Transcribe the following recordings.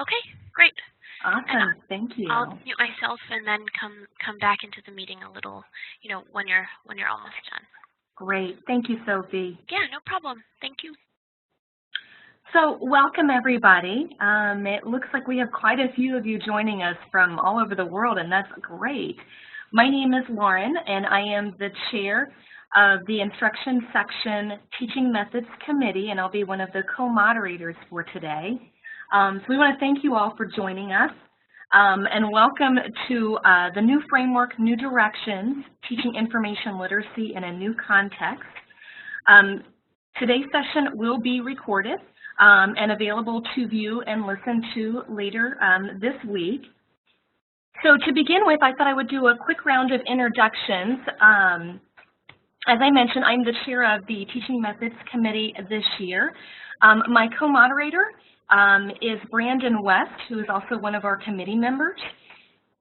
Okay, great. Awesome, thank you. I'll mute myself and then come back into the meeting a little, when you're almost done. Great, thank you, Sophie. Yeah, no problem. Thank you. So welcome everybody. It looks like we have quite a few of you joining us from all over the world, and that's great. My name is Lauren, and I am the chair of the Instruction Section Teaching Methods Committee, and I'll be one of the co-moderators for today. So we want to thank you all for joining us, and welcome to the new framework, New Directions, Teaching Information Literacy in a New Context. Today's session will be recorded and available to view and listen to later this week. So to begin with, I thought I would do a quick round of introductions. As I mentioned, I'm the chair of the Teaching Methods Committee this year. My co-moderator is Brandon West, who is also one of our committee members.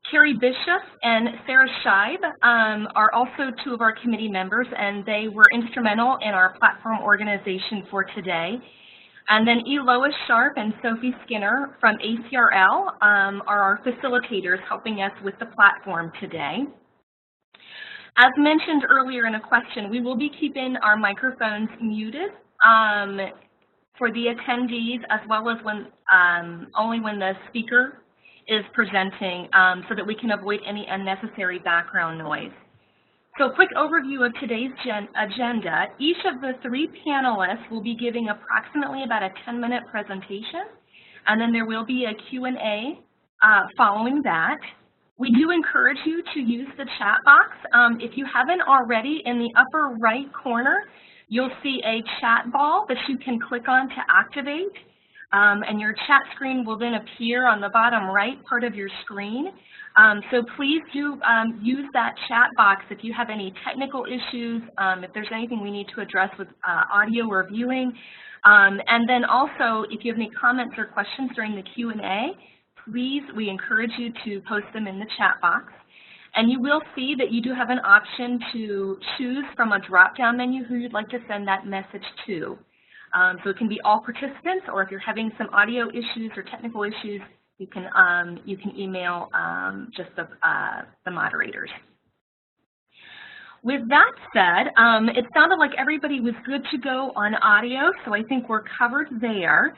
Carrie Bishop and Sarah Scheib are also two of our committee members, and they were instrumental in our platform organization for today. And then Lois Sharp and Sophie Skinner from ACRL are our facilitators helping us with the platform today. As mentioned earlier in a question, we will be keeping our microphones muted for the attendees, as well as when only when the speaker is presenting, so that we can avoid any unnecessary background noise. So a quick overview of today's agenda. Each of the three panelists will be giving approximately about a 10-minute presentation, and then there will be a Q&A following that. We do encourage you to use the chat box. If you haven't already, in the upper right corner, you'll see a chat ball that you can click on to activate, and your chat screen will then appear on the bottom right part of your screen. So please do use that chat box if you have any technical issues, if there's anything we need to address with audio or viewing. And then also, if you have any comments or questions during the Q&A, please, we encourage you to post them in the chat box. And you will see that you do have an option to choose from a drop-down menu who you'd like to send that message to. So it can be all participants, or if you're having some audio issues or technical issues, you can email just the moderators. With that said, it sounded like everybody was good to go on audio, so I think we're covered there.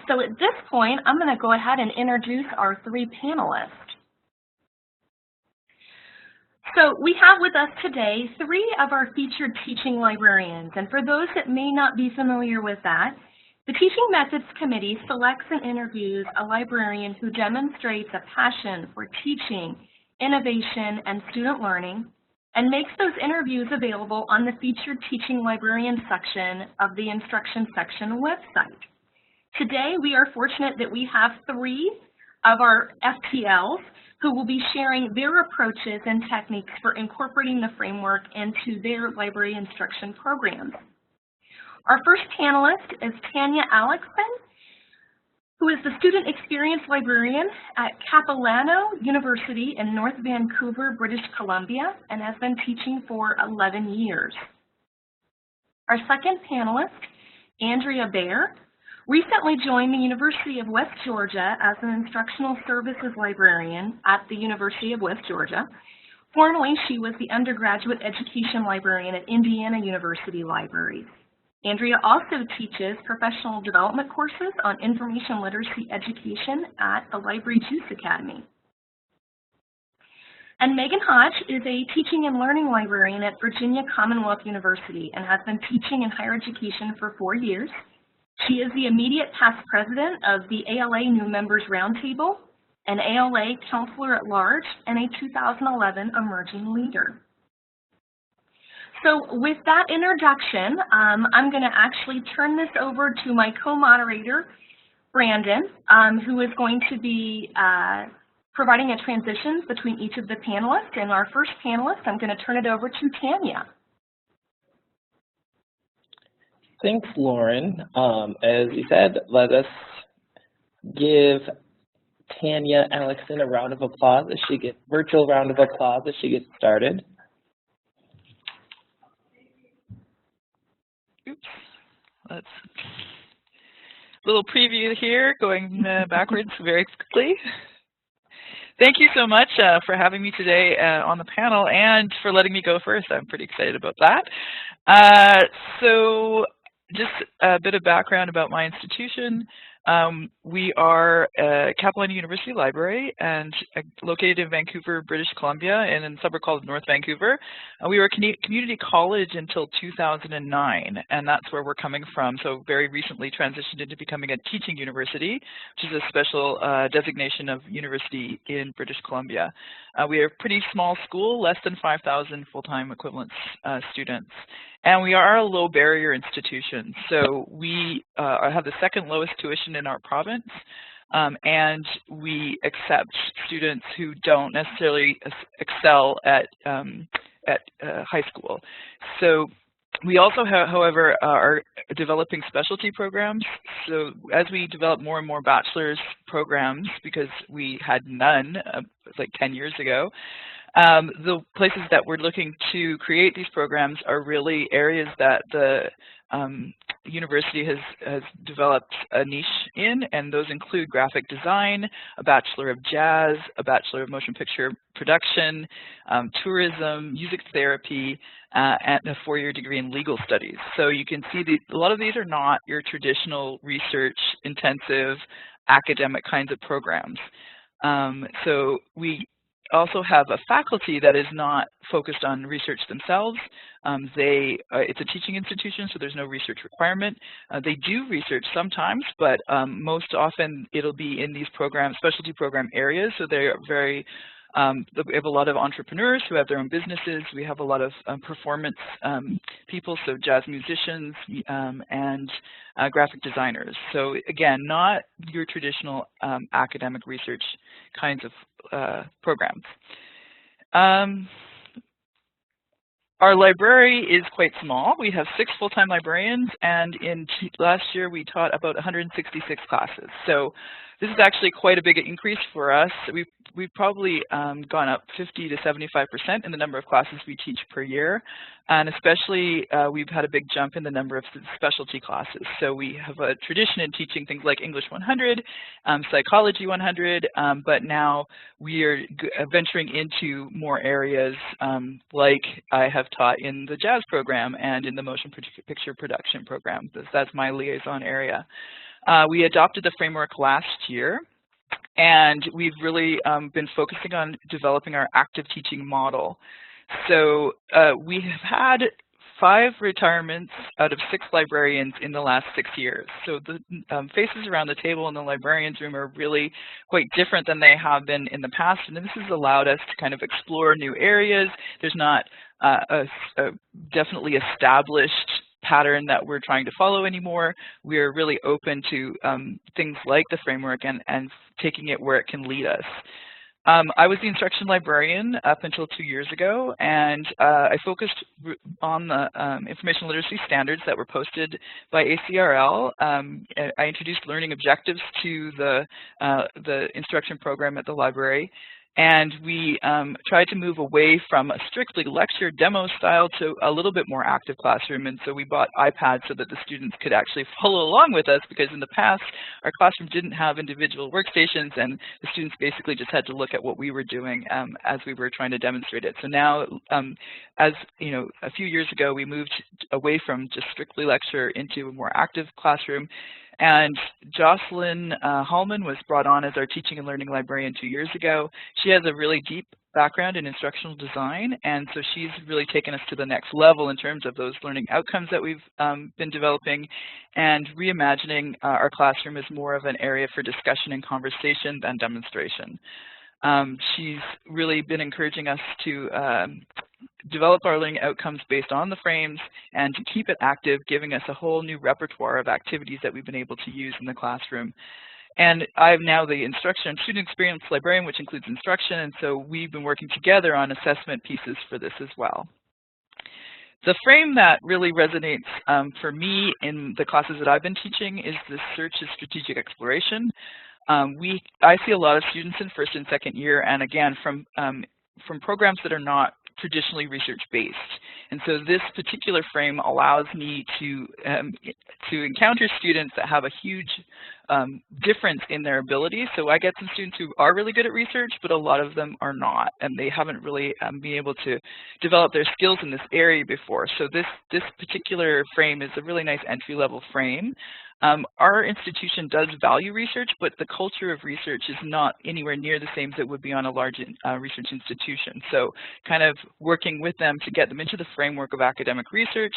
So at this point, I'm going to go ahead and introduce our three panelists. So we have with us today three of our featured teaching librarians, and for those that may not be familiar with that, the Teaching Methods Committee selects and interviews a librarian who demonstrates a passion for teaching, innovation, and student learning, and makes those interviews available on the featured teaching librarian section of the Instruction Section website. Today, we are fortunate that we have three of our FTLs who will be sharing their approaches and techniques for incorporating the framework into their library instruction programs. Our first panelist is Tanya Alexson, who is the Student Experience Librarian at Capilano University in North Vancouver, British Columbia, and has been teaching for 11 years. Our second panelist, Andrea Baer, recently joined the University of West Georgia as an Instructional Services Librarian at the University of West Georgia. Formerly, she was the Undergraduate Education Librarian at Indiana University Libraries. Andrea also teaches professional development courses on information literacy education at the Library Juice Academy. And Megan Hodge is a teaching and learning librarian at Virginia Commonwealth University and has been teaching in higher education for 4 years. She is the immediate past president of the ALA New Members Roundtable, an ALA Counselor at Large, and a 2011 Emerging Leader. So with that introduction, I'm going to actually turn this over to my co-moderator, Brandon, who is going to be providing a transition between each of the panelists. And our first panelist, I'm going to turn it over to Tanya. Thanks, Lauren. As you said, let us give Tanya Alexson a round of applause as she gets virtual round of applause as she gets started. Oops. little preview here, going backwards very quickly. Thank you so much for having me today on the panel and for letting me go first. I'm pretty excited about that. So just a bit of background about my institution. We are a Capilano University library and located in Vancouver, British Columbia, in a suburb called North Vancouver. We were a community college until 2009, and that's where we're coming from. So very recently transitioned into becoming a teaching university, which is a special designation of university in British Columbia. We are a pretty small school, less than 5,000 full-time equivalent students. And we are a low barrier institution. So we have the second lowest tuition in our province, and we accept students who don't necessarily excel at high school. So we also, however, are developing specialty programs. So as we develop more and more bachelor's programs, because we had none like 10 years ago, the places that we're looking to create these programs are really areas that the university has developed a niche in, and those include graphic design, a Bachelor of Jazz, a Bachelor of Motion Picture Production, tourism, music therapy, and a 4-year degree in legal studies. So you can see a lot of these are not your traditional research-intensive academic kinds of programs. So we also have a faculty that is not focused on research themselves. It's a teaching institution, so there's no research requirement. They do research sometimes, but most often it'll be in these programs, specialty program areas. So they're very, we have a lot of entrepreneurs who have their own businesses. We have a lot of performance people, so jazz musicians and graphic designers. So again, not your traditional academic research kinds of programs. Our library is quite small. We have 6 full-time librarians, and last year we taught about 166 classes. So this is actually quite a big increase for us. We've probably gone up 50 to 75% in the number of classes we teach per year, and especially we've had a big jump in the number of specialty classes. So we have a tradition in teaching things like English 100, Psychology 100, but now we are venturing into more areas like I have taught in the jazz program and in the motion picture production program. That's my liaison area. We adopted the framework last year, and we've really been focusing on developing our active teaching model. So we have had 5 retirements out of 6 librarians in the last 6 years. So the faces around the table in the librarians room are really quite different than they have been in the past, and this has allowed us to kind of explore new areas. There's not a definitely established pattern that we're trying to follow anymore. We are really open to things like the framework and taking it where it can lead us. I was the instruction librarian up until 2 years ago, and I focused on the information literacy standards that were posted by ACRL. I introduced learning objectives to the instruction program at the library, and we tried to move away from a strictly lecture demo style to a little bit more active classroom. And so we bought iPads so that the students could actually follow along with us, because in the past, our classroom didn't have individual workstations, and the students basically just had to look at what we were doing as we were trying to demonstrate it. So now, as you know, a few years ago, we moved away from just strictly lecture into a more active classroom. And Jocelyn Hallman was brought on as our teaching and learning librarian 2 years ago. She has a really deep background in instructional design, and so she's really taken us to the next level in terms of those learning outcomes that we've been developing, and reimagining our classroom as more of an area for discussion and conversation than demonstration. She's really been encouraging us to develop our learning outcomes based on the frames and to keep it active, giving us a whole new repertoire of activities that we've been able to use in the classroom. And I'm now the instruction and student experience librarian, which includes instruction, and so we've been working together on assessment pieces for this as well. The frame that really resonates for me in the classes that I've been teaching is the search and strategic exploration. I see a lot of students in first and second year, and again, from programs that are not traditionally research-based. And so this particular frame allows me to encounter students that have a huge difference in their abilities. So I get some students who are really good at research, but a lot of them are not, and they haven't really been able to develop their skills in this area before. So this particular frame is a really nice entry-level frame. Our institution does value research, but the culture of research is not anywhere near the same as it would be on a large research institution. So kind of working with them to get them into the framework of academic research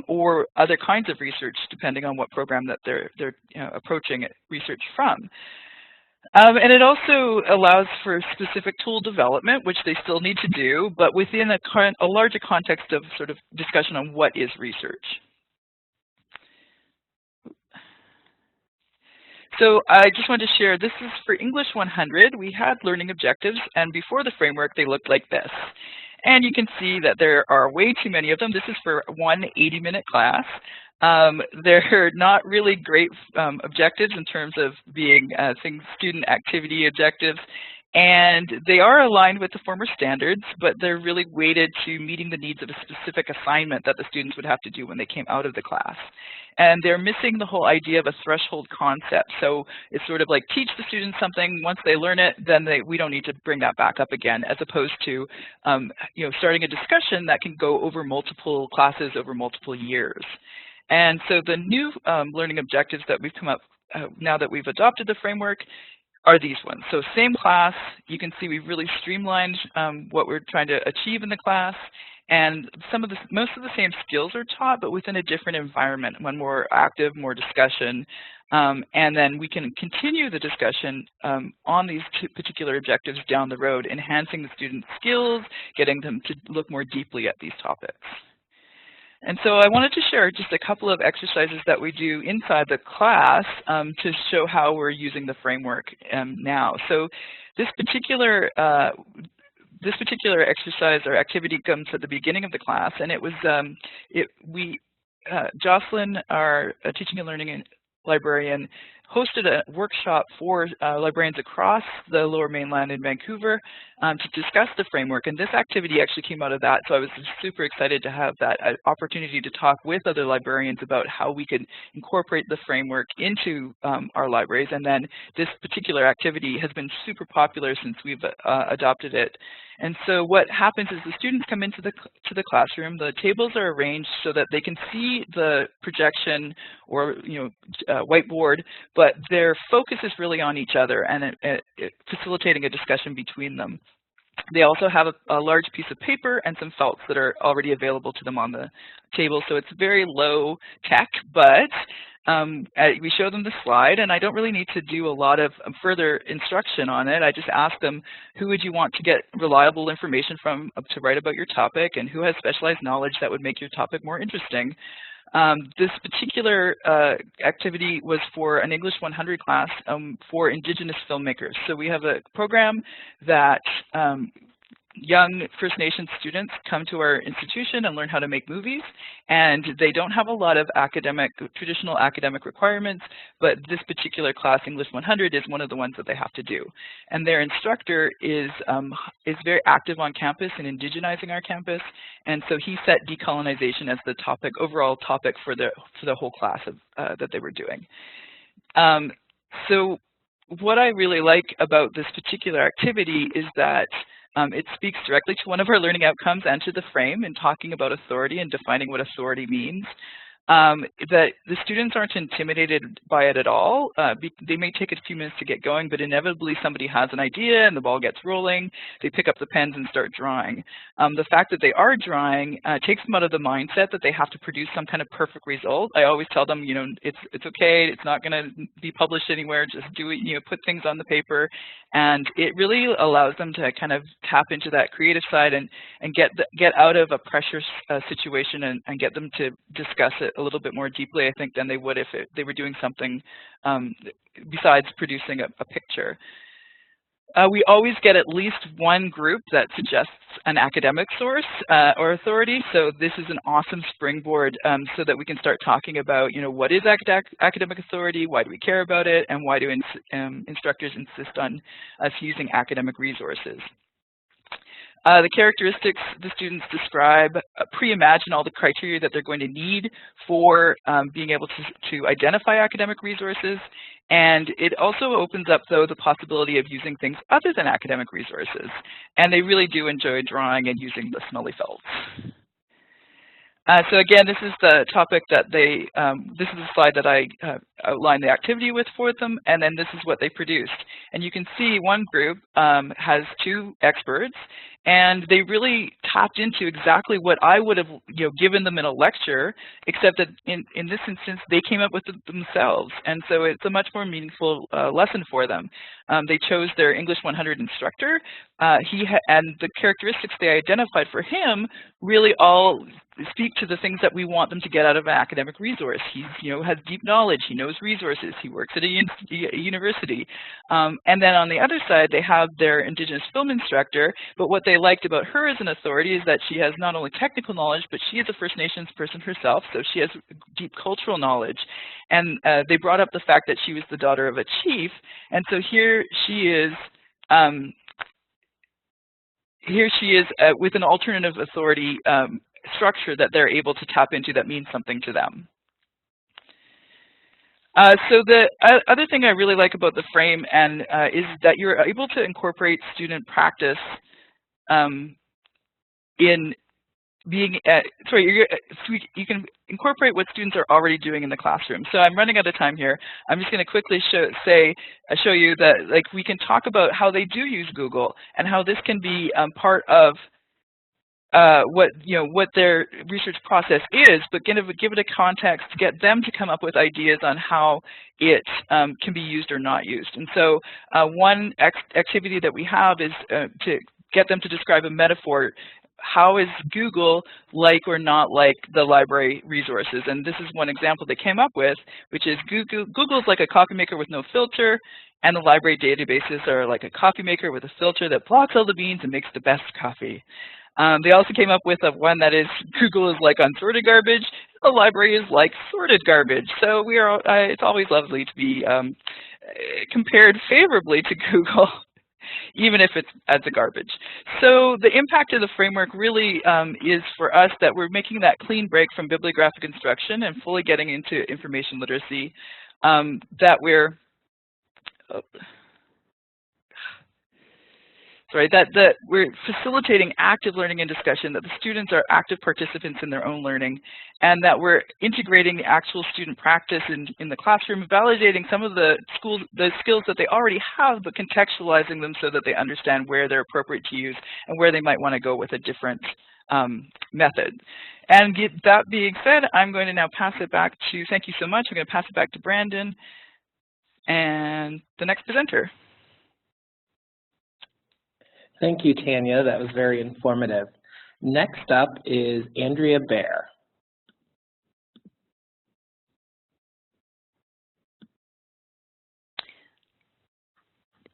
or other kinds of research, depending on what program that they're approaching research from. And it also allows for specific tool development, which they still need to do, but within a larger context of sort of discussion on what is research. So I just wanted to share, this is for English 100. We had learning objectives, and before the framework, they looked like this. And you can see that there are way too many of them. This is for one 80-minute class. They're not really great objectives in terms of being student activity objectives. And they are aligned with the former standards, but they're really weighted to meeting the needs of a specific assignment that the students would have to do when they came out of the class. And they're missing the whole idea of a threshold concept. So it's sort of like teach the students something, once they learn it, then we don't need to bring that back up again, as opposed to starting a discussion that can go over multiple classes over multiple years. And so the new learning objectives that we've come up now that we've adopted the framework are these ones. So same class, you can see we've really streamlined what we're trying to achieve in the class, and most of the same skills are taught, but within a different environment, one more active, more discussion, and then we can continue the discussion on these particular objectives down the road, enhancing the students' skills, getting them to look more deeply at these topics. And so I wanted to share just a couple of exercises that we do inside the class to show how we're using the framework now. So this particular exercise or activity comes at the beginning of the class, and it was Jocelyn, our teaching and learning librarian, hosted a workshop for librarians across the Lower Mainland in Vancouver to discuss the framework, and this activity actually came out of that. So I was super excited to have that opportunity to talk with other librarians about how we could incorporate the framework into our libraries, and then this particular activity has been super popular since we've adopted it. And so what happens is the students come into the classroom, the tables are arranged so that they can see the projection or whiteboard, but their focus is really on each other and facilitating a discussion between them. They also have a large piece of paper and some felts that are already available to them on the table, so it's very low tech, but we show them the slide, and I don't really need to do a lot of further instruction on it. I just ask them, who would you want to get reliable information from to write about your topic, and who has specialized knowledge that would make your topic more interesting. This particular activity was for an English 100 class for Indigenous filmmakers. So we have a program that young First Nations students come to our institution and learn how to make movies, and they don't have a lot of traditional academic requirements, but this particular class, English 100, is one of the ones that they have to do. And their instructor is very active on campus in indigenizing our campus, and so he set decolonization as the overall topic for the whole class that they were doing. So what I really like about this particular activity is that it speaks directly to one of our learning outcomes and to the frame in talking about authority and defining what authority means. That the students aren't intimidated by it at all. They may take a few minutes to get going, but inevitably somebody has an idea and the ball gets rolling. They pick up the pens and start drawing. The fact that they are drawing takes them out of the mindset that they have to produce some kind of perfect result. I always tell them, it's okay. It's not going to be published anywhere. Just do it. Put things on the paper, and it really allows them to kind of tap into that creative side and get out of a pressure situation and get them to discuss it a little bit more deeply, I think, than they would if they were doing something besides producing a picture. We always get at least one group that suggests an academic source or authority, so this is an awesome springboard so that we can start talking about, what is academic authority, why do we care about it, and why do instructors insist on us using academic resources. The characteristics the students describe pre-imagine all the criteria that they're going to need for being able to identify academic resources. And it also opens up, though, the possibility of using things other than academic resources. And they really do enjoy drawing and using the smelly felts. So again, this is the topic that they, this is a slide that I outlined the activity with for them, and then this is what they produced. And you can see one group has 2 experts, and they really tapped into exactly what I would have given them in a lecture, except that in this instance, they came up with it themselves. And so it's a much more meaningful lesson for them. They chose their English 100 instructor, and the characteristics they identified for him really all speak to the things that we want them to get out of an academic resource. He has deep knowledge, he knows resources, he works at a university. And then on the other side, they have their Indigenous film instructor, but what they liked about her as an authority is that she has not only technical knowledge, but she is a First Nations person herself, so she has deep cultural knowledge. And they brought up the fact that she was the daughter of a chief, and so here she is with an alternative authority structure that they're able to tap into that means something to them. So the other thing I really like about the frame is that you're able to incorporate student practice in being, you can incorporate what students are already doing in the classroom. So I'm running out of time here. I'm just going to quickly show you that we can talk about how they do use Google and how this can be part of what their research process is, but give it a context to get them to come up with ideas on how it can be used or not used. And so one activity that we have is to get them to describe a metaphor. How is Google like or not like the library resources? And this is one example they came up with, which is Google's like a coffee maker with no filter, and the library databases are like a coffee maker with a filter that blocks all the beans and makes the best coffee. They also came up with one that is Google is like unsorted garbage, the library is like sorted garbage. So it's always lovely to be compared favorably to Google, even if it's as a garbage. So the impact of the framework really is for us that we're making that clean break from bibliographic instruction and fully getting into information literacy, that we're we're facilitating active learning and discussion, that the students are active participants in their own learning, and that we're integrating the actual student practice in the classroom, validating some of the skills that they already have, but contextualizing them so that they understand where they're appropriate to use and where they might want to go with a different method. And that being said, I'm going to now pass it back to, thank you so much, I'm going to pass it back to Brandon and the next presenter. Thank you, Tanya. That was very informative. Next up is Andrea Baer.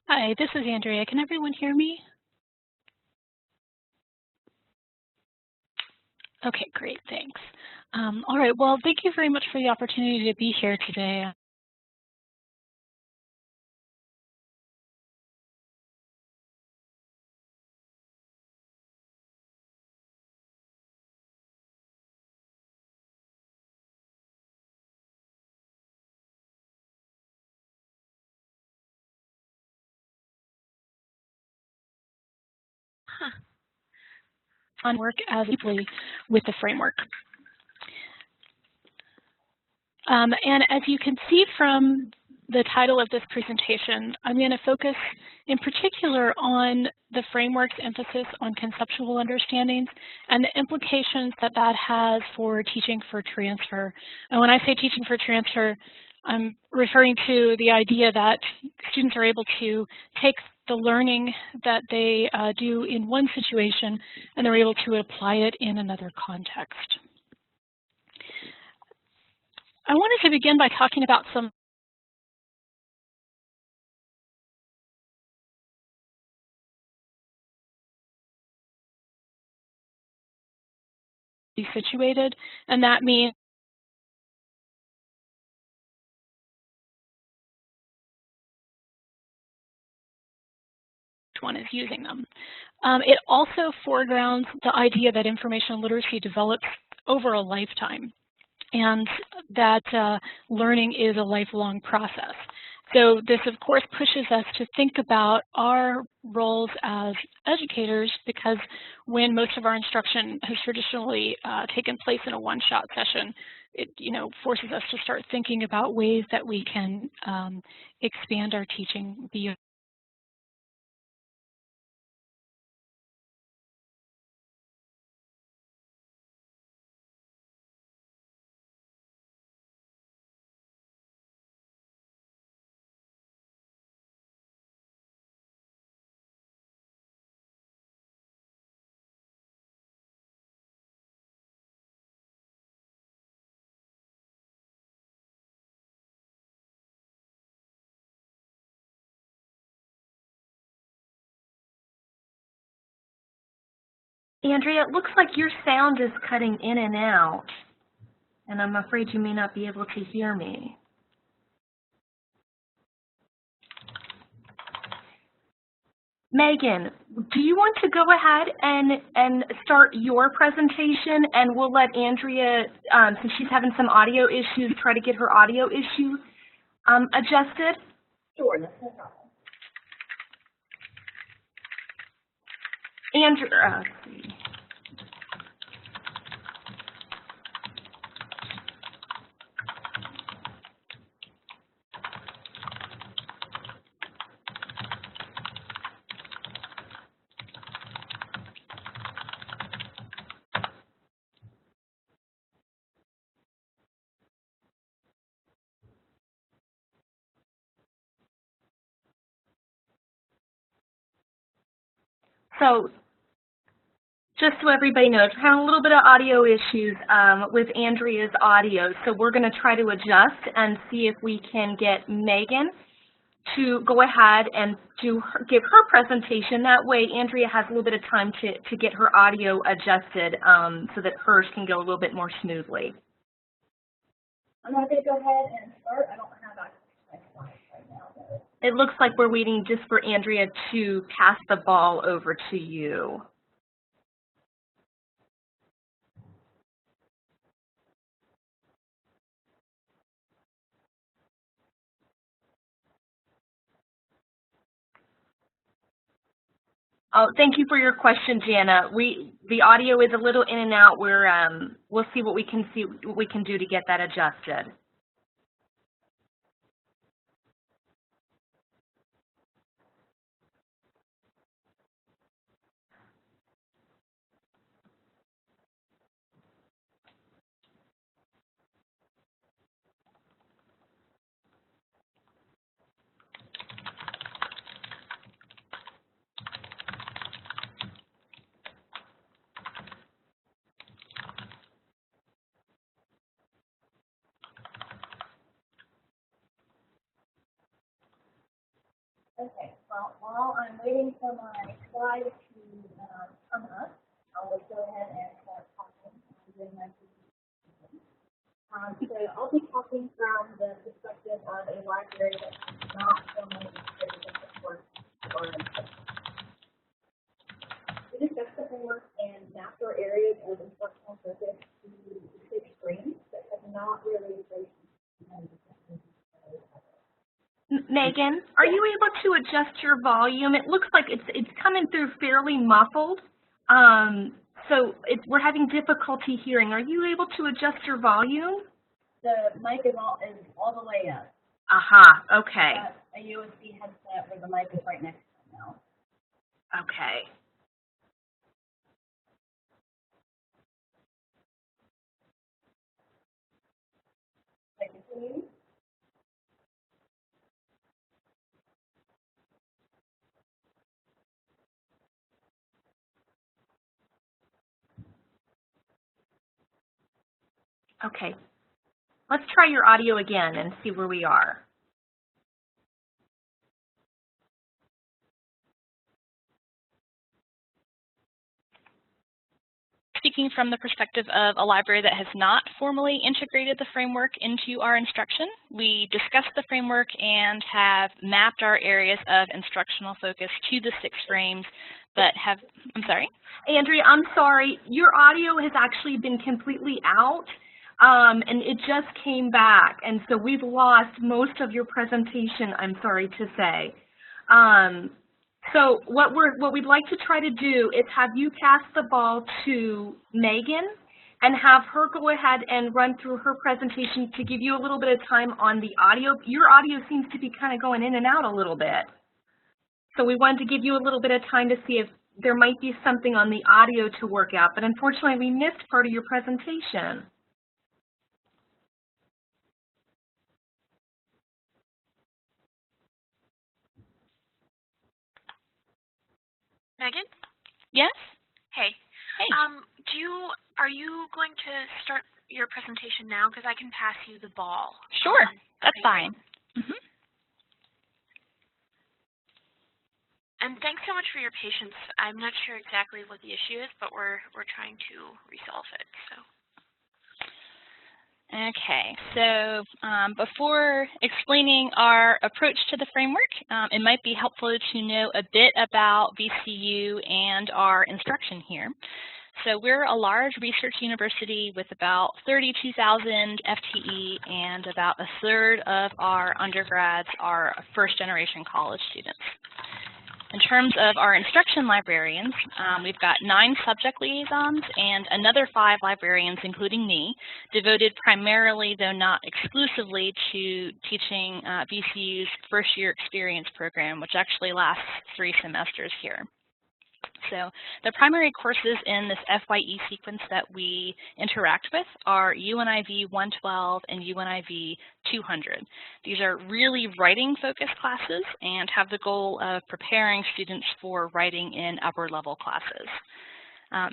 Hi, this is Andrea. Can everyone hear me? Okay, great, thanks. All right, well, thank you very much for the opportunity to be here today. On work as deeply with the framework. And as you can see from the title of this presentation, I'm going to focus in particular on the framework's emphasis on conceptual understandings and the implications that that has for teaching for transfer. And when I say teaching for transfer, I'm referring to the idea that students are able to take the learning that they do in one situation and they're able to apply it in another context. I wanted to begin by talking about some situated, and that means one is using them. It also foregrounds the idea that information literacy develops over a lifetime, and that learning is a lifelong process. So this, of course, pushes us to think about our roles as educators, because when most of our instruction has traditionally taken place in a one-shot session, it forces us to start thinking about ways that we can expand our teaching beyond. Andrea, it looks like your sound is cutting in and out, and I'm afraid you may not be able to hear me. Megan, do you want to go ahead and start your presentation, and we'll let Andrea, since she's having some audio issues, try to get her audio issue adjusted? Sure, that's no problem. Andrea, let's see. So, just so everybody knows, we're having a little bit of audio issues with Andrea's audio, so we're going to try to adjust and see if we can get Megan to go ahead and give her presentation. That way, Andrea has a little bit of time to get her audio adjusted so that hers can go a little bit more smoothly. I'm happy to go ahead and start. I don't have access to my slides right now, though. It looks like we're waiting just for Andrea to pass the ball over to you. Oh, thank you for your question, Jana. The audio is a little in and out. We'll see what we can do to get that adjusted. Okay, well, while I'm waiting for my slides to come up, I'll just go ahead and start talking. I'm doing my presentation. So I'll be talking from the perspective of a library that's not formally integrated into the course or we discuss the framework and natural areas of instructional focus to big streams that have not really traced. Megan, are you able to adjust your volume? It looks like it's coming through fairly muffled, so we're having difficulty hearing. Are you able to adjust your volume? The mic is all the way up. Aha, okay. A USB headset where the mic is right next to it now. Okay. Can I continue? Okay. Let's try your audio again and see where we are. speaking from the perspective of a library that has not formally integrated the framework into our instruction. We discussed the framework and have mapped our areas of instructional focus to the 6 frames, but have, I'm sorry? Andrea, I'm sorry, your audio has actually been completely out, and it just came back, and so we've lost most of your presentation, I'm sorry to say. So what we'd like to try to do is have you pass the ball to Megan and have her go ahead and run through her presentation to give you a little bit of time on the audio. Your audio seems to be kind of going in and out a little bit. So we wanted to give you a little bit of time to see if there might be something on the audio to work out, but unfortunately we missed part of your presentation. Megan? Yes? Hey. Hey. Are you going to start your presentation now? Because I can pass you the ball. Sure, that's fine. Mm-hmm. And thanks so much for your patience. I'm not sure exactly what the issue is, but we're trying to resolve it. So. Okay, so before explaining our approach to the framework, it might be helpful to know a bit about VCU and our instruction here. So we're a large research university with about 32,000 FTE, and about 1/3 of our undergrads are first-generation college students. In terms of our instruction librarians, we've got 9 subject liaisons and another 5 librarians, including me, devoted primarily, though not exclusively, to teaching VCU's first-year experience program, which actually lasts 3 semesters here. So the primary courses in this FYE sequence that we interact with are UNIV 112 and UNIV 200. These are really writing-focused classes and have the goal of preparing students for writing in upper-level classes.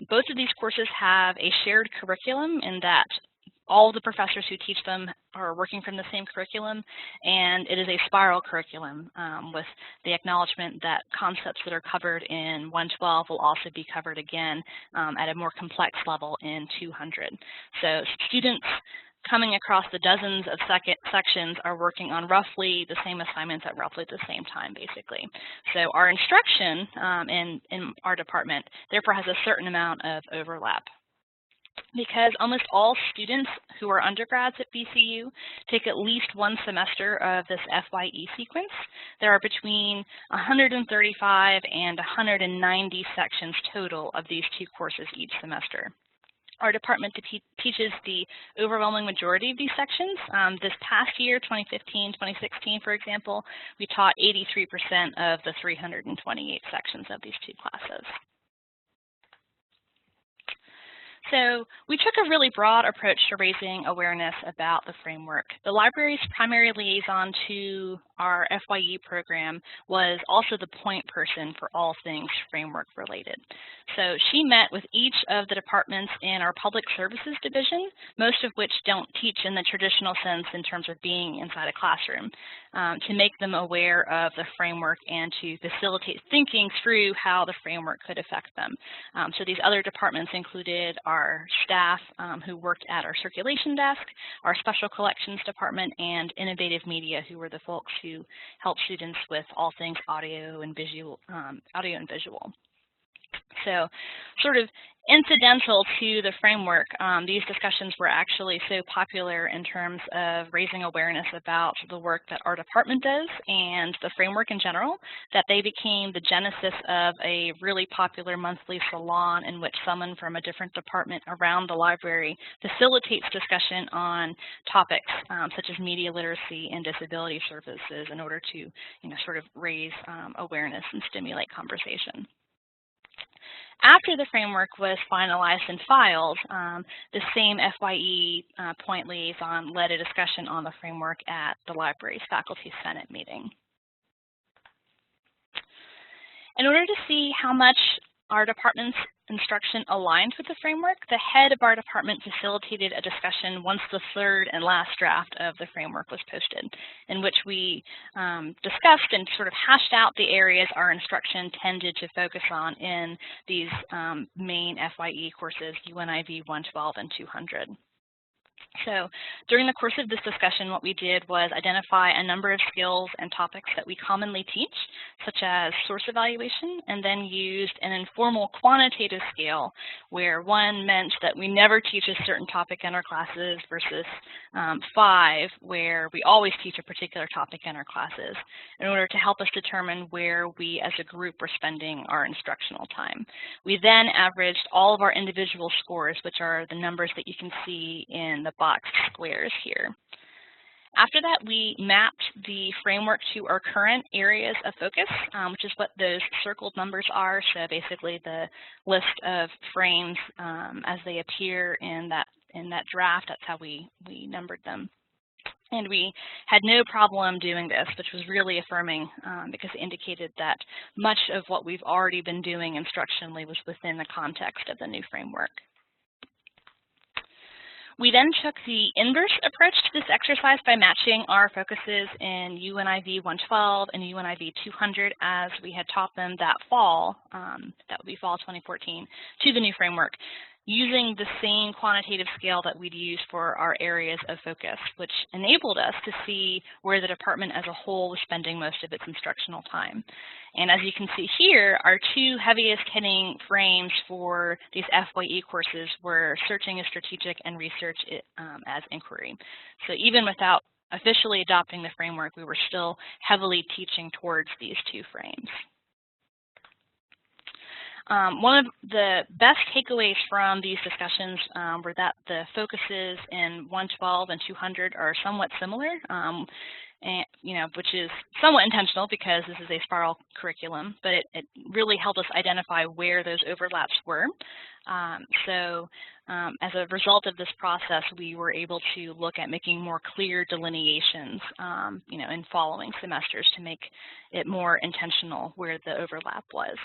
Both of these courses have a shared curriculum in that all the professors who teach them are working from the same curriculum, and it is a spiral curriculum with the acknowledgement that concepts that are covered in 112 will also be covered again at a more complex level in 200. So students coming across the dozens of sections are working on roughly the same assignments at roughly the same time, basically. So our instruction in our department therefore has a certain amount of overlap. Because almost all students who are undergrads at VCU take at least 1 semester of this FYE sequence, there are between 135 and 190 sections total of these 2 courses each semester. Our department teaches the overwhelming majority of these sections. This past year, 2015-2016, for example, we taught 83% of the 328 sections of these 2 classes. So we took a really broad approach to raising awareness about the framework. The library's primary liaison to our FYE program was also the point person for all things framework related. So she met with each of the departments in our public services division, most of which don't teach in the traditional sense in terms of being inside a classroom, to make them aware of the framework and to facilitate thinking through how the framework could affect them. So these other departments included our staff who worked at our circulation desk, our special collections department, and innovative media, who were the folks who helped students with all things audio and visual. So sort of incidental to the framework, these discussions were actually so popular in terms of raising awareness about the work that our department does and the framework in general, that they became the genesis of a really popular monthly salon in which someone from a different department around the library facilitates discussion on topics such as media literacy and disability services in order to, sort of raise awareness and stimulate conversation. After the framework was finalized and filed, the same FYE point liaison led a discussion on the framework at the library's Faculty Senate meeting. In order to see how much our department's instruction aligned with the framework, the head of our department facilitated a discussion once the third and last draft of the framework was posted, in which we discussed and sort of hashed out the areas our instruction tended to focus on in these main FYE courses, UNIV 112 and 200. So during the course of this discussion, what we did was identify a number of skills and topics that we commonly teach, such as source evaluation, and then used an informal quantitative scale where 1 meant that we never teach a certain topic in our classes versus 5, where we always teach a particular topic in our classes, in order to help us determine where we as a group were spending our instructional time. We then averaged all of our individual scores, which are the numbers that you can see in the box squares here. After that, we mapped the framework to our current areas of focus, which is what those circled numbers are. So basically the list of frames as they appear in that draft, that's how we numbered them. And we had no problem doing this, which was really affirming because it indicated that much of what we've already been doing instructionally was within the context of the new framework. We then took the inverse approach to this exercise by matching our focuses in UNIV 112 and UNIV 200 as we had taught them that fall, that would be fall 2014, to the new framework, using the same quantitative scale that we'd used for our areas of focus, which enabled us to see where the department as a whole was spending most of its instructional time. And as you can see here, our 2 heaviest hitting frames for these FYE courses were searching as strategic and research as inquiry. So even without officially adopting the framework, we were still heavily teaching towards these 2 frames. One of the best takeaways from these discussions were that the focuses in 112 and 200 are somewhat similar, and, which is somewhat intentional because this is a spiral curriculum, but it really helped us identify where those overlaps were. As a result of this process, we were able to look at making more clear delineations, in following semesters to make it more intentional where the overlap was.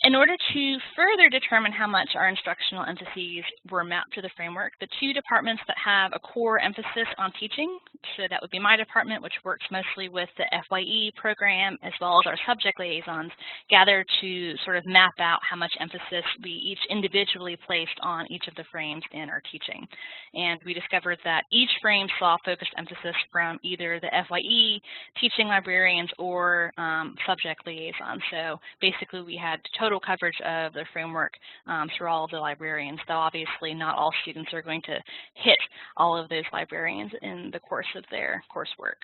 In order to further determine how much our instructional emphases were mapped to the framework, the 2 departments that have a core emphasis on teaching, so that would be my department, which works mostly with the FYE program, as well as our subject liaisons, gathered to sort of map out how much emphasis we each individually placed on each of the frames in our teaching. And we discovered that each frame saw focused emphasis from either the FYE, teaching librarians, or subject liaisons. So basically we had total coverage of the framework through all of the librarians, though obviously not all students are going to hit all of those librarians in the course of their coursework.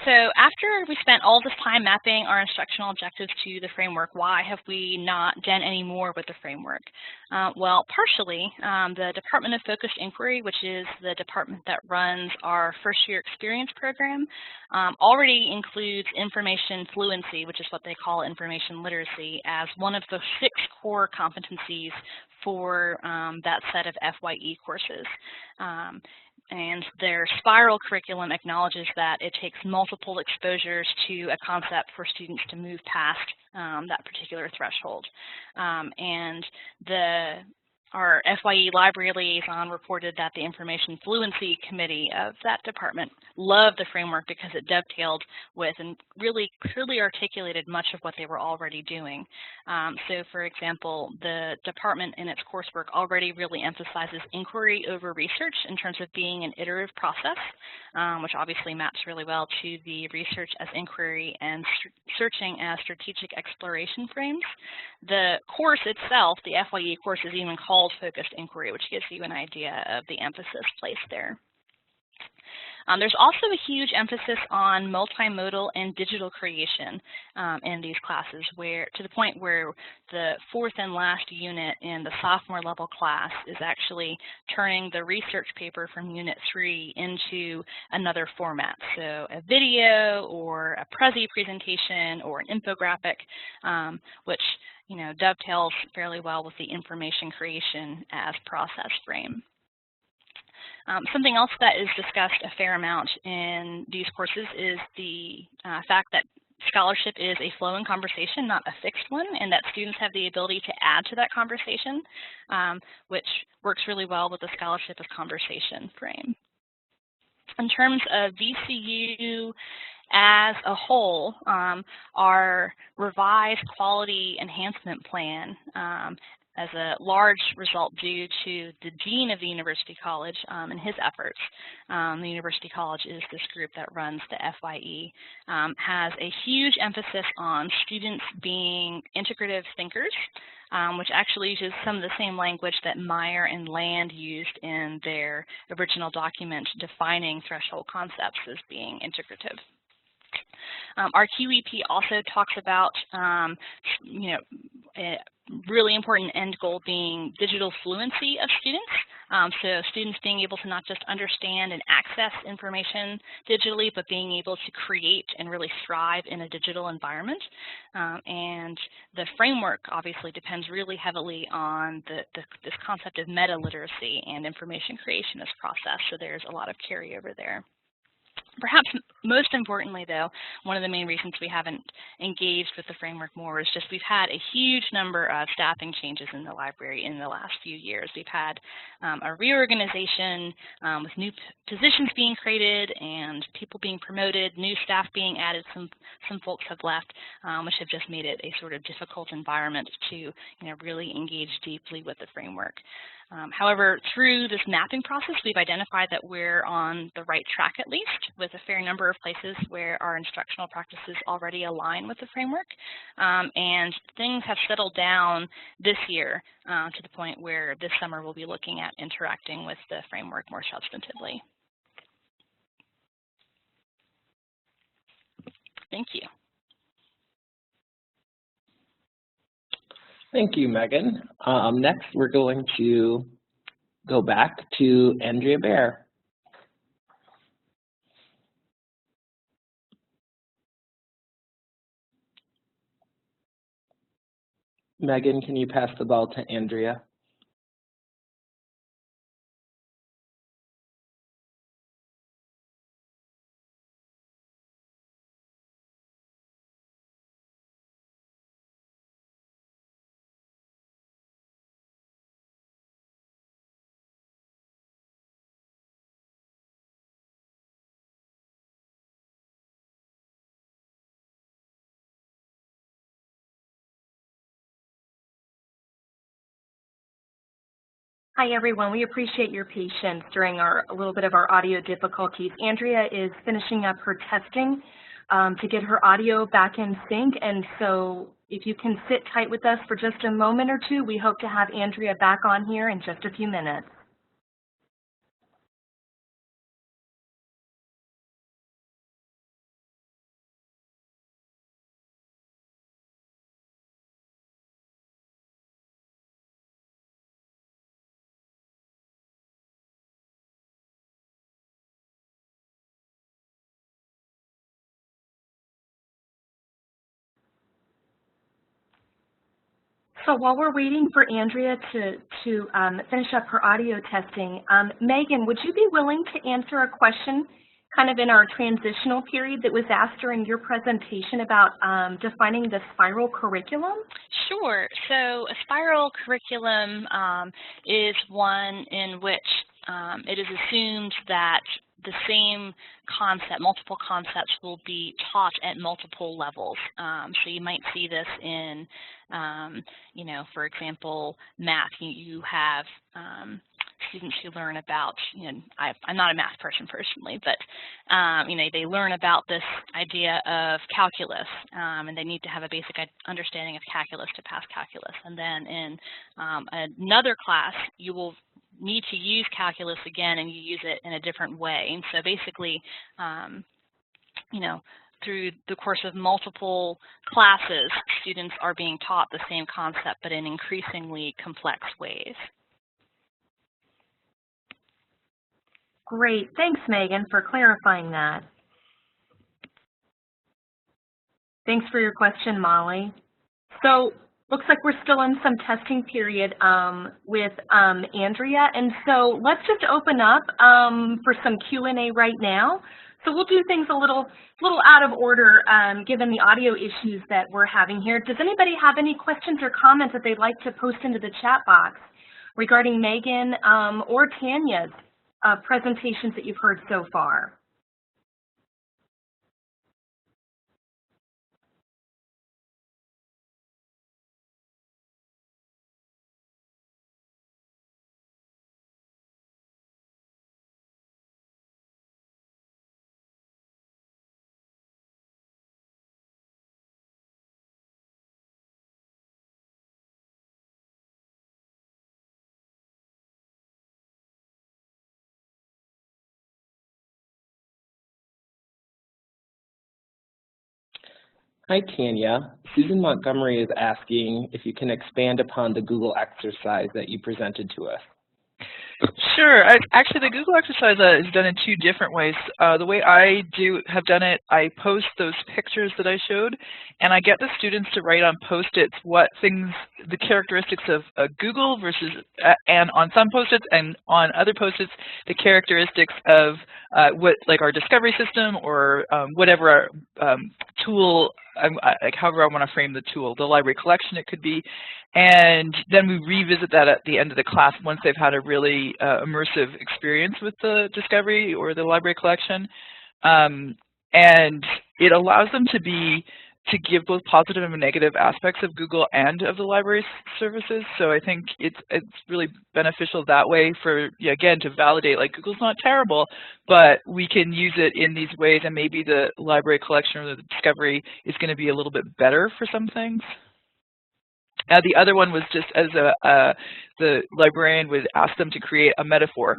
So after we spent all this time mapping our instructional objectives to the framework, why have we not done any more with the framework? Well, partially, the Department of Focused Inquiry, which is the department that runs our first-year experience program, already includes information fluency, which is what they call information literacy, as one of the 6 core competencies for that set of FYE courses. And their spiral curriculum acknowledges that it takes multiple exposures to a concept for students to move past that particular threshold. And our FYE library liaison reported that the Information Fluency Committee of that department loved the framework because it dovetailed with and really clearly articulated much of what they were already doing. So for example, the department in its coursework already really emphasizes inquiry over research in terms of being an iterative process, which obviously maps really well to the research as inquiry and searching as strategic exploration frames. The course itself, the FYE course, is even called focused inquiry, which gives you an idea of the emphasis placed there. There's also a huge emphasis on multimodal and digital creation in these classes, to the point where the 4th and last unit in the sophomore level class is actually turning the research paper from Unit 3 into another format. So a video or a Prezi presentation or an infographic, which dovetails fairly well with the information creation as process frame. Something else that is discussed a fair amount in these courses is the fact that scholarship is a flowing conversation, not a fixed one, and that students have the ability to add to that conversation, which works really well with the scholarship as conversation frame. In terms of VCU as a whole, our revised quality enhancement plan as a large result due to the dean of the University College and his efforts. The University College is this group that runs the FYE, has a huge emphasis on students being integrative thinkers, which actually uses some of the same language that Meyer and Land used in their original document defining threshold concepts as being integrative. Our QEP also talks about, a really important end goal being digital fluency of students. So students being able to not just understand and access information digitally, but being able to create and really thrive in a digital environment. And the framework obviously depends really heavily on this concept of meta-literacy and information creation as process. So there's a lot of carryover there. Perhaps most importantly, though, one of the main reasons we haven't engaged with the framework more is just we've had a huge number of staffing changes in the library in the last few years. We've had a reorganization with new positions being created and people being promoted, new staff being added, some folks have left, which have just made it a sort of difficult environment to really engage deeply with the framework. However, through this mapping process, we've identified that we're on the right track, at least, with a fair number of places where our instructional practices already align with the framework. And things have settled down this year to the point where this summer we'll be looking at interacting with the framework more substantively. Thank you. Thank you, Megan. Next, we're going to go back to Andrea Baer. Megan, can you pass the ball to Andrea? Hi, everyone. We appreciate your patience during a little bit of our audio difficulties. Andrea is finishing up her testing to get her audio back in sync, and so if you can sit tight with us for just a moment or two, we hope to have Andrea back on here in just a few minutes. So while we're waiting for Andrea to finish up her audio testing, Megan, would you be willing to answer a question kind of in our transitional period that was asked during your presentation about defining the spiral curriculum? Sure. So a spiral curriculum is one in which it is assumed that the same concept, multiple concepts, will be taught at multiple levels. So you might see this in, for example, math. You have students who learn about, I'm not a math person personally, but, they learn about this idea of calculus, and they need to have a basic understanding of calculus to pass calculus. And then in another class, you will need to use calculus again, and you use it in a different way. And so basically, through the course of multiple classes, students are being taught the same concept, but in increasingly complex ways. Great. Thanks, Megan, for clarifying that. Thanks for your question, Molly. So Looks like we're still in some testing period with Andrea, and so let's just open up for some Q&A right now. So we'll do things a little out of order given the audio issues that we're having here. Does anybody have any questions or comments that they'd like to post into the chat box regarding Megan or Tanya's presentations that you've heard so far? Hi, Tanya. Susan Montgomery is asking if you can expand upon the Google exercise that you presented to us. Sure. Actually, the Google exercise is done in two different ways. The way I have done it, I post those pictures that I showed, and I get the students to write on Post-its what things, the characteristics of Google versus, and on some Post-its, and on other Post-its, the characteristics of what, like our discovery system or whatever tool, like however I want to frame the tool, the library collection it could be. And then we revisit that at the end of the class once they've had a really immersive experience with the discovery or the library collection. And it allows them to give both positive and negative aspects of Google and of the library services. So I think it's really beneficial that way for, again, to validate, like, Google's not terrible, but we can use it in these ways, and maybe the library collection or the discovery is going to be a little bit better for some things. The other one was just as the librarian would ask them to create a metaphor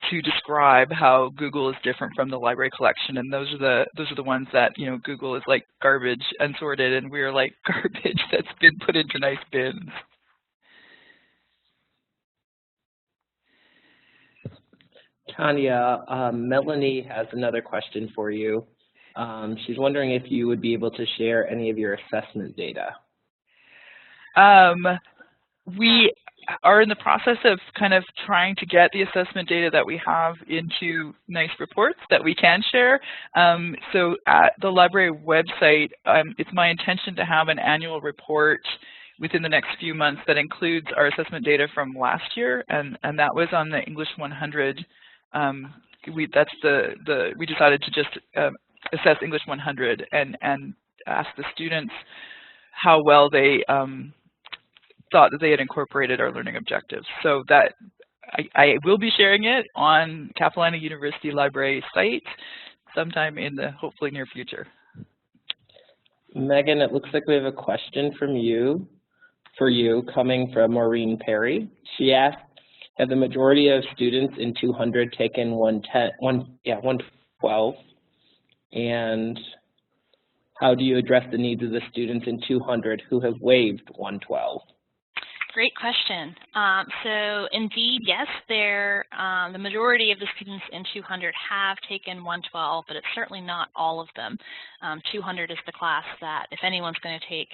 to describe how Google is different from the library collection, and those are the ones that, Google is like garbage, unsorted, and we're like garbage that's been put into nice bins. Tanya, Melanie has another question for you. She's wondering if you would be able to share any of your assessment data. We are in the process of kind of trying to get the assessment data that we have into nice reports that we can share. So at the library website, it's my intention to have an annual report within the next few months that includes our assessment data from last year, and that was on the English 100. We decided to just assess English 100 and ask the students how well they thought that they had incorporated our learning objectives. So that I will be sharing it on Capilano University Library site sometime in the hopefully near future. Megan, it looks like we have a question for you coming from Maureen Perry. She asked, have the majority of students in 200 taken 112? And how do you address the needs of the students in 200 who have waived 112? Great question. So indeed, yes, the majority of the students in 200 have taken 112, but it's certainly not all of them. 200 is the class that if anyone's going to take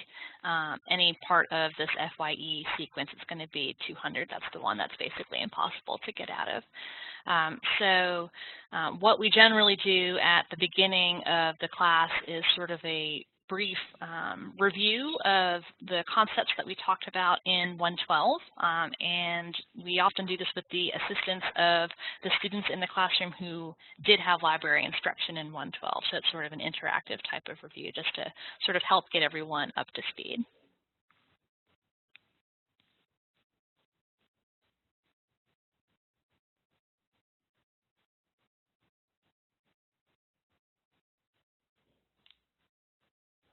any part of this FYE sequence, it's going to be 200. That's the one that's basically impossible to get out of. So what we generally do at the beginning of the class is sort of a brief review of the concepts that we talked about in 112, and we often do this with the assistance of the students in the classroom who did have library instruction in 112, so it's sort of an interactive type of review just to sort of help get everyone up to speed.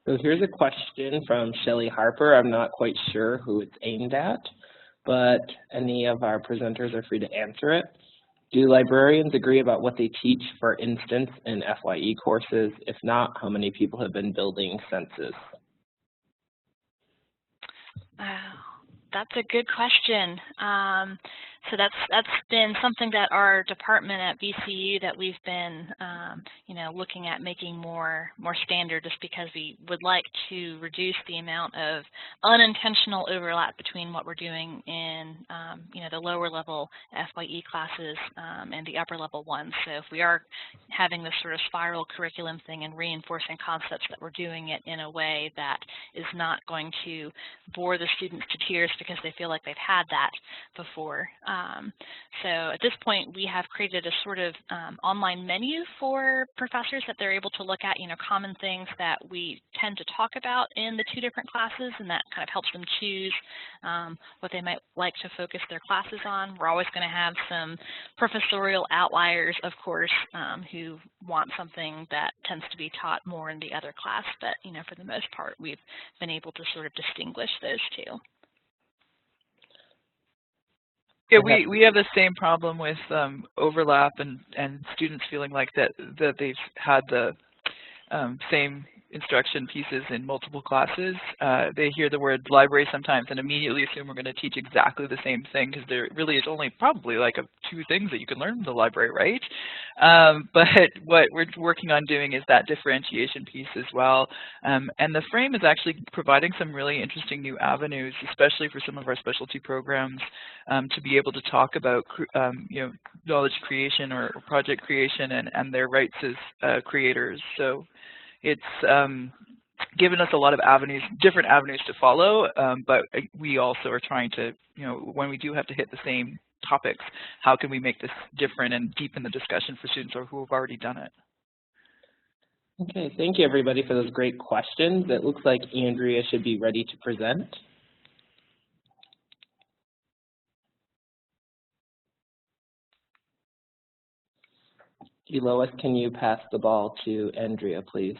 So here's a question from Shelley Harper. I'm not quite sure who it's aimed at, but any of our presenters are free to answer it. Do librarians agree about what they teach, for instance, in FYE courses? If not, how many people have been building senses? That's a good question. So that's been something that our department at VCU that we've been, looking at making more standard, just because we would like to reduce the amount of unintentional overlap between what we're doing in, the lower level FYE classes and the upper level ones. So if we are having this sort of spiral curriculum thing and reinforcing concepts, that we're doing it in a way that is not going to bore the students to tears because they feel like they've had that before. So at this point, we have created a sort of online menu for professors that they're able to look at, common things that we tend to talk about in the two different classes, and that kind of helps them choose what they might like to focus their classes on. We're always going to have some professorial outliers, of course, who want something that tends to be taught more in the other class, but for the most part, we've been able to sort of distinguish those two. Yeah, we have the same problem with overlap and students feeling like that they've had the same instruction pieces in multiple classes. They hear the word library sometimes and immediately assume we're going to teach exactly the same thing, because there really is only probably like two things that you can learn from the library, right? But what we're working on doing is that differentiation piece as well. And the frame is actually providing some really interesting new avenues, especially for some of our specialty programs, to be able to talk about knowledge creation or project creation and their rights as creators. So it's given us a lot of avenues, different avenues to follow, but we also are trying to, when we do have to hit the same topics, how can we make this different and deepen the discussion for students who have already done it? Okay, thank you everybody for those great questions. It looks like Andrea should be ready to present. Lois, can you pass the ball to Andrea, please?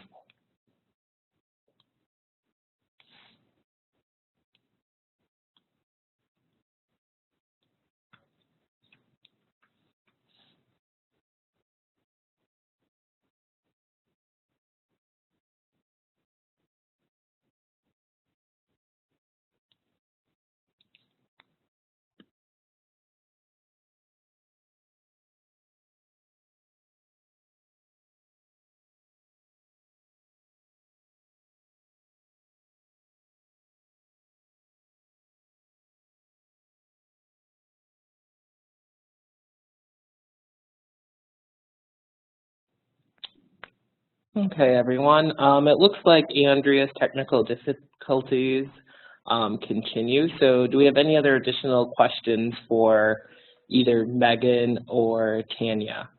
Okay, everyone. It looks like Andrea's technical difficulties continue. So do we have any other additional questions for either Megan or Tanya?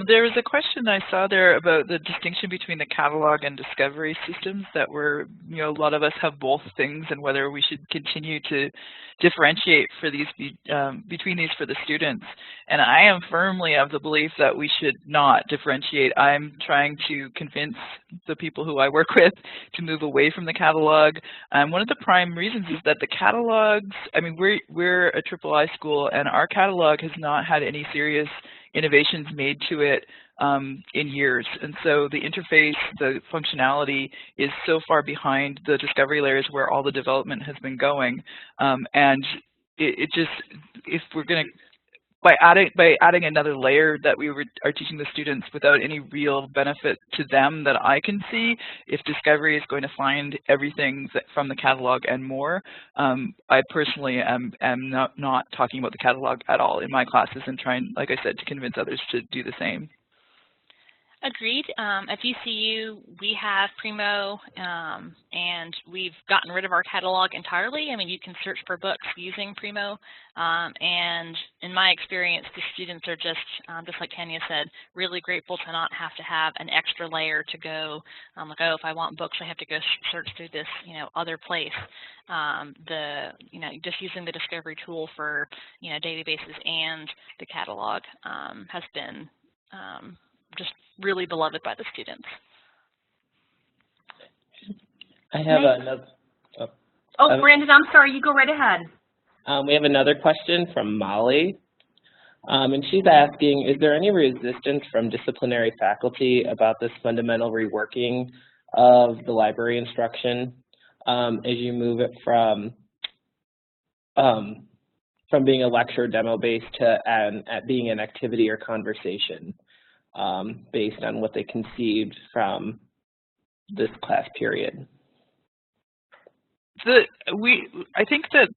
There was a question I saw there about the distinction between the catalog and discovery systems, that were, a lot of us have both things, and whether we should continue to differentiate for these between these for the students. And I am firmly of the belief that we should not differentiate. I'm trying to convince the people who I work with to move away from the catalog. One of the prime reasons is that the catalogs, we're a triple-I school, and our catalog has not had any serious innovations made to it in years. And so the interface, the functionality is so far behind the discovery layers where all the development has been going. And it just, if we're going to, by adding another layer that we are teaching the students without any real benefit to them that I can see, if discovery is going to find everything from the catalog and more, I personally am not talking about the catalog at all in my classes, and trying, like I said, to convince others to do the same. Agreed. At VCU, we have Primo, and we've gotten rid of our catalog entirely. You can search for books using Primo, and in my experience, the students are just like Tanya said, really grateful to not have to have an extra layer to go, like, oh, if I want books, I have to go search through this, other place. Just using the discovery tool for, databases and the catalog has been just really beloved by the students. I have another. Oh, Brandon, I'm sorry. You go right ahead. We have another question from Molly. And she's asking, is there any resistance from disciplinary faculty about this fundamental reworking of the library instruction as you move it from being a lecture demo based to being an activity or conversation based on what they conceived from this class period? I think that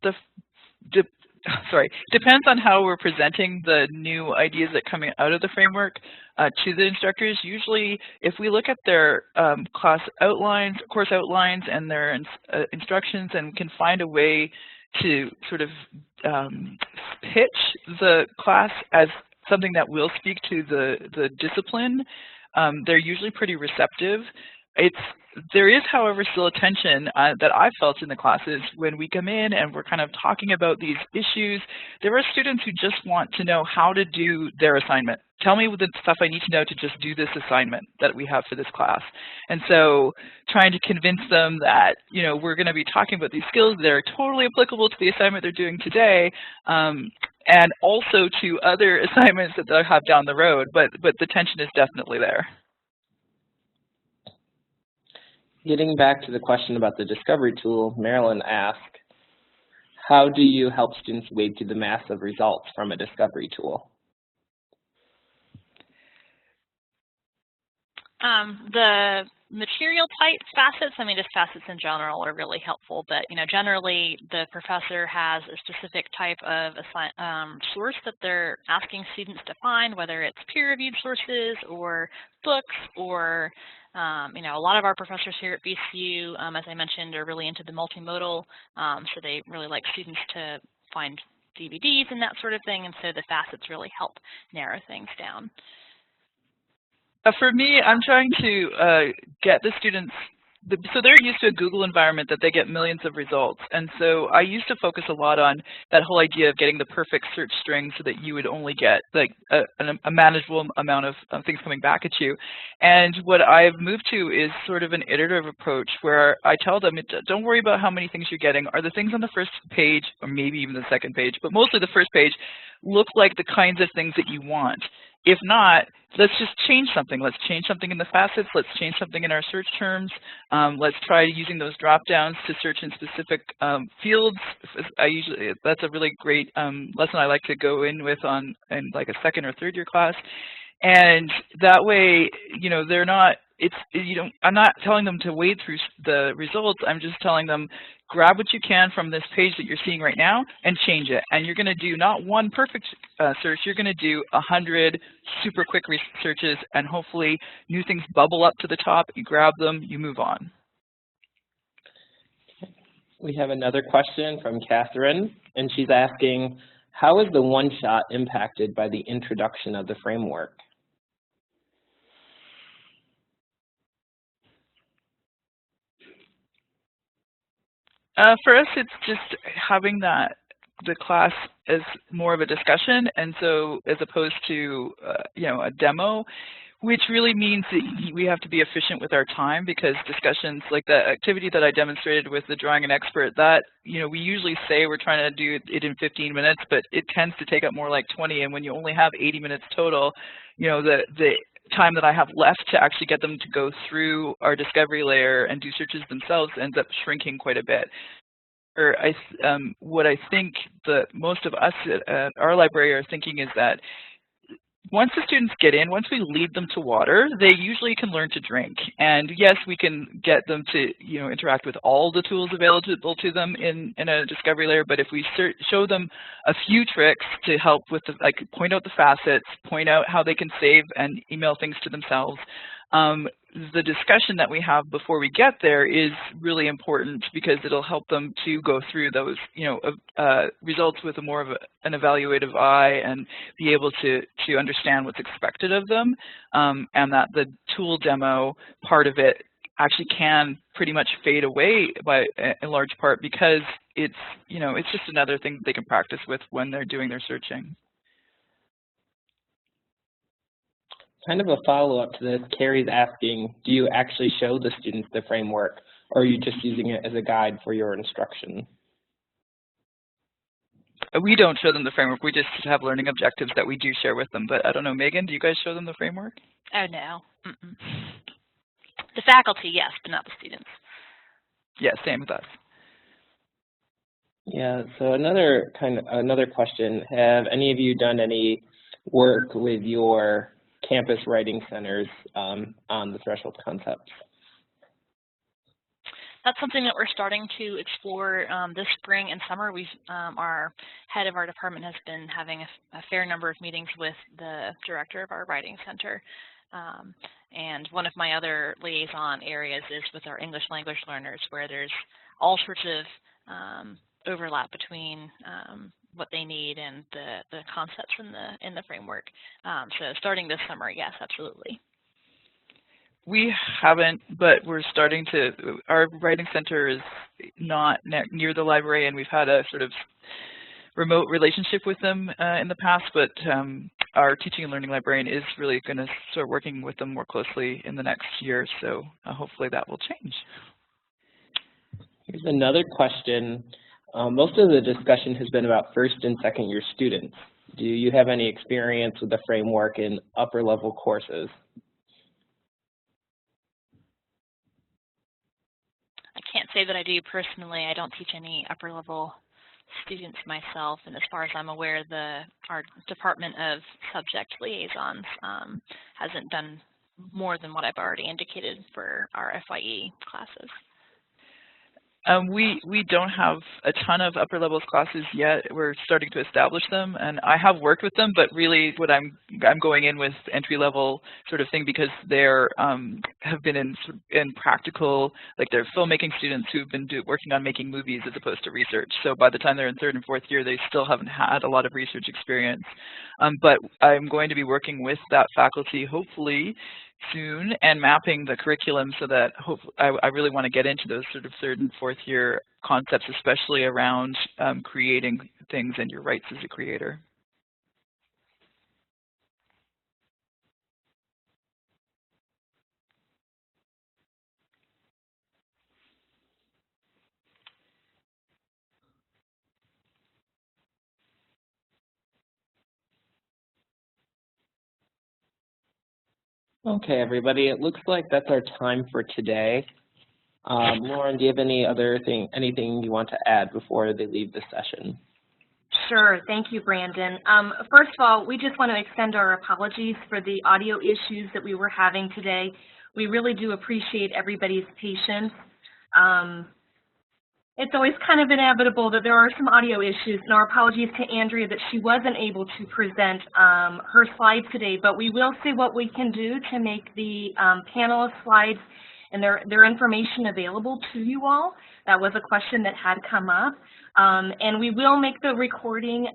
depends on how we're presenting the new ideas that come out of the framework to the instructors. Usually, if we look at their course outlines, and their instructions, and can find a way to sort of pitch the class as something that will speak to the discipline, they're usually pretty receptive. There is, however, still a tension that I've felt in the classes when we come in and we're kind of talking about these issues. There are students who just want to know how to do their assignment. Tell me the stuff I need to know to just do this assignment that we have for this class. And so trying to convince them that, you know, we're going to be talking about these skills that are totally applicable to the assignment they're doing today, and also to other assignments that they'll have down the road. But the tension is definitely there. Getting back to the question about the discovery tool, Marilyn asked, how do you help students wade through the mass of results from a discovery tool? The material type facets, I mean, just facets in general are really helpful, but, you know, generally the professor has a specific type of source that they're asking students to find, whether it's peer-reviewed sources or books or you know, a lot of our professors here at VCU, as I mentioned, are really into the multimodal, so they really like students to find DVDs and that sort of thing, and so the facets really help narrow things down. For me, I'm trying to get the students, so they're used to a Google environment that they get millions of results. And so I used to focus a lot on that whole idea of getting the perfect search string so that you would only get like a manageable amount of things coming back at you. And what I've moved to is sort of an iterative approach where I tell them, don't worry about how many things you're getting. Are the things on the first page, or maybe even the second page, but mostly the first page, look like the kinds of things that you want? If not, let's just change something. Let's change something in the facets. Let's change something in our search terms. Let's try using those drop downs to search in specific fields. That's a really great lesson I like to go in with in like a second or third year class. And that way, you know, they're not, I'm not telling them to wade through the results. I'm just telling them, grab what you can from this page that you're seeing right now and change it. And you're going to do not one perfect search, you're going to do 100 super quick searches, and hopefully new things bubble up to the top, you grab them, you move on. We have another question from Catherine, and she's asking, how is the one-shot impacted by the introduction of the framework? For us, it's just having the class as more of a discussion, and so as opposed to you know, a demo, which really means that we have to be efficient with our time, because discussions like the activity that I demonstrated with the drawing an expert, that, you know, we usually say we're trying to do it in 15 minutes, but it tends to take up more like 20, and when you only have 80 minutes total, you know, the time that I have left to actually get them to go through our discovery layer and do searches themselves ends up shrinking quite a bit. Or what I think that most of us at our library are thinking is that once the students get in, once we lead them to water, they usually can learn to drink. And yes, we can get them to, you know, interact with all the tools available to them in a discovery layer. But if we show them a few tricks to help with, like, point out the facets, point out how they can save and email things to themselves, the discussion that we have before we get there is really important, because it'll help them to go through those, you know, results with a more of an evaluative eye and be able to understand what's expected of them, and that the tool demo part of it actually can pretty much fade away in large part, because it's, you know, it's just another thing that they can practice with when they're doing their searching. Kind of a follow-up to this, Carrie's asking, do you actually show the students the framework or are you just using it as a guide for your instruction? We don't show them the framework. We just have learning objectives that we do share with them. But I don't know, Megan, do you guys show them the framework? Oh, no. The faculty, yes, but not the students. Yeah, same with us. Yeah, so another question, have any of you done any work with your campus writing centers on the threshold concept? That's something that we're starting to explore this spring and summer. Our head of our department has been having a fair number of meetings with the director of our writing center. And one of my other liaison areas is with our English language learners, where there's all sorts of overlap between what they need and the concepts in the framework. So starting this summer, yes, absolutely. We haven't, but we're starting to. Our writing center is not near the library, and we've had a sort of remote relationship with them in the past, but our teaching and learning librarian is really going to start working with them more closely in the next year, so hopefully that will change. Here's another question. Most of the discussion has been about first and second year students. Do you have any experience with the framework in upper level courses? I can't say that I do personally. I don't teach any upper level students myself, and as far as I'm aware, our Department of Subject Liaisons hasn't done more than what I've already indicated for our FYE classes. We don't have a ton of upper levels classes yet. We're starting to establish them, and I have worked with them, but really what I'm going in with entry level sort of thing, because they're have been in practical, like they're filmmaking students who've been working on making movies as opposed to research. So by the time they're in third and fourth year, they still haven't had a lot of research experience. But I'm going to be working with that faculty hopefully soon and mapping the curriculum so that I really want to get into those sort of third and fourth year concepts, especially around creating things and your rights as a creator. Okay, everybody, it looks like that's our time for today. Lauren, do you have anything you want to add before they leave the session? Sure. Thank you, Brandon. First of all, we just want to extend our apologies for the audio issues that we were having today. We really do appreciate everybody's patience. It's always kind of inevitable that there are some audio issues, and our apologies to Andrea that she wasn't able to present her slides today, but we will see what we can do to make the panelist slides and their information available to you all. That was a question that had come up. And we will make the recording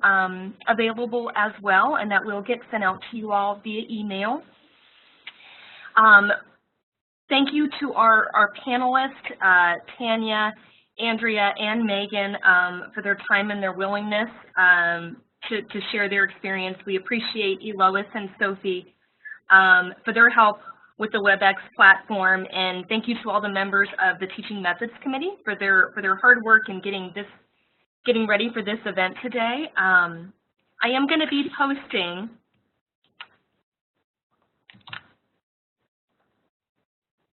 available as well, and that will get sent out to you all via email. Thank you to our panelists, Tanya, Andrea, and Megan, for their time and their willingness to share their experience. We appreciate Elois and Sophie for their help with the WebEx platform, and thank you to all the members of the Teaching Methods Committee for their hard work in getting ready for this event today. I am going to be posting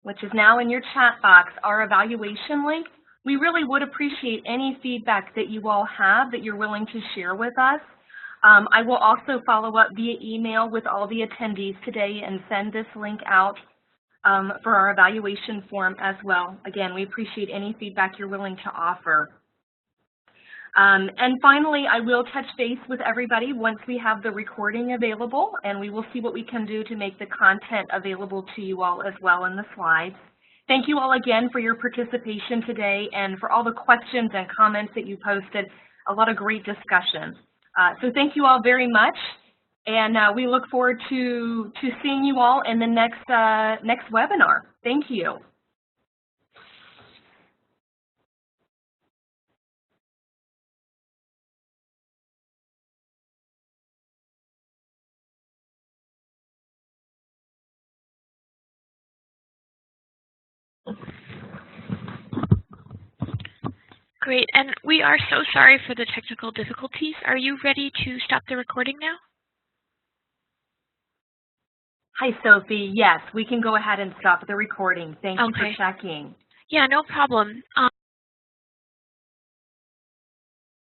which is now in your chat box, our evaluation link. We really would appreciate any feedback that you all have that you're willing to share with us. I will also follow up via email with all the attendees today and send this link out for our evaluation form as well. Again, we appreciate any feedback you're willing to offer. And finally, I will touch base with everybody once we have the recording available, and we will see what we can do to make the content available to you all as well in the slides. Thank you all again for your participation today and for all the questions and comments that you posted. A lot of great discussion. So thank you all very much, and we look forward to seeing you all in the next webinar. Thank you. Great, and we are so sorry for the technical difficulties. Are you ready to stop the recording now? Hi, Sophie. Yes, we can go ahead and stop the recording. Thank you for checking. Yeah, no problem.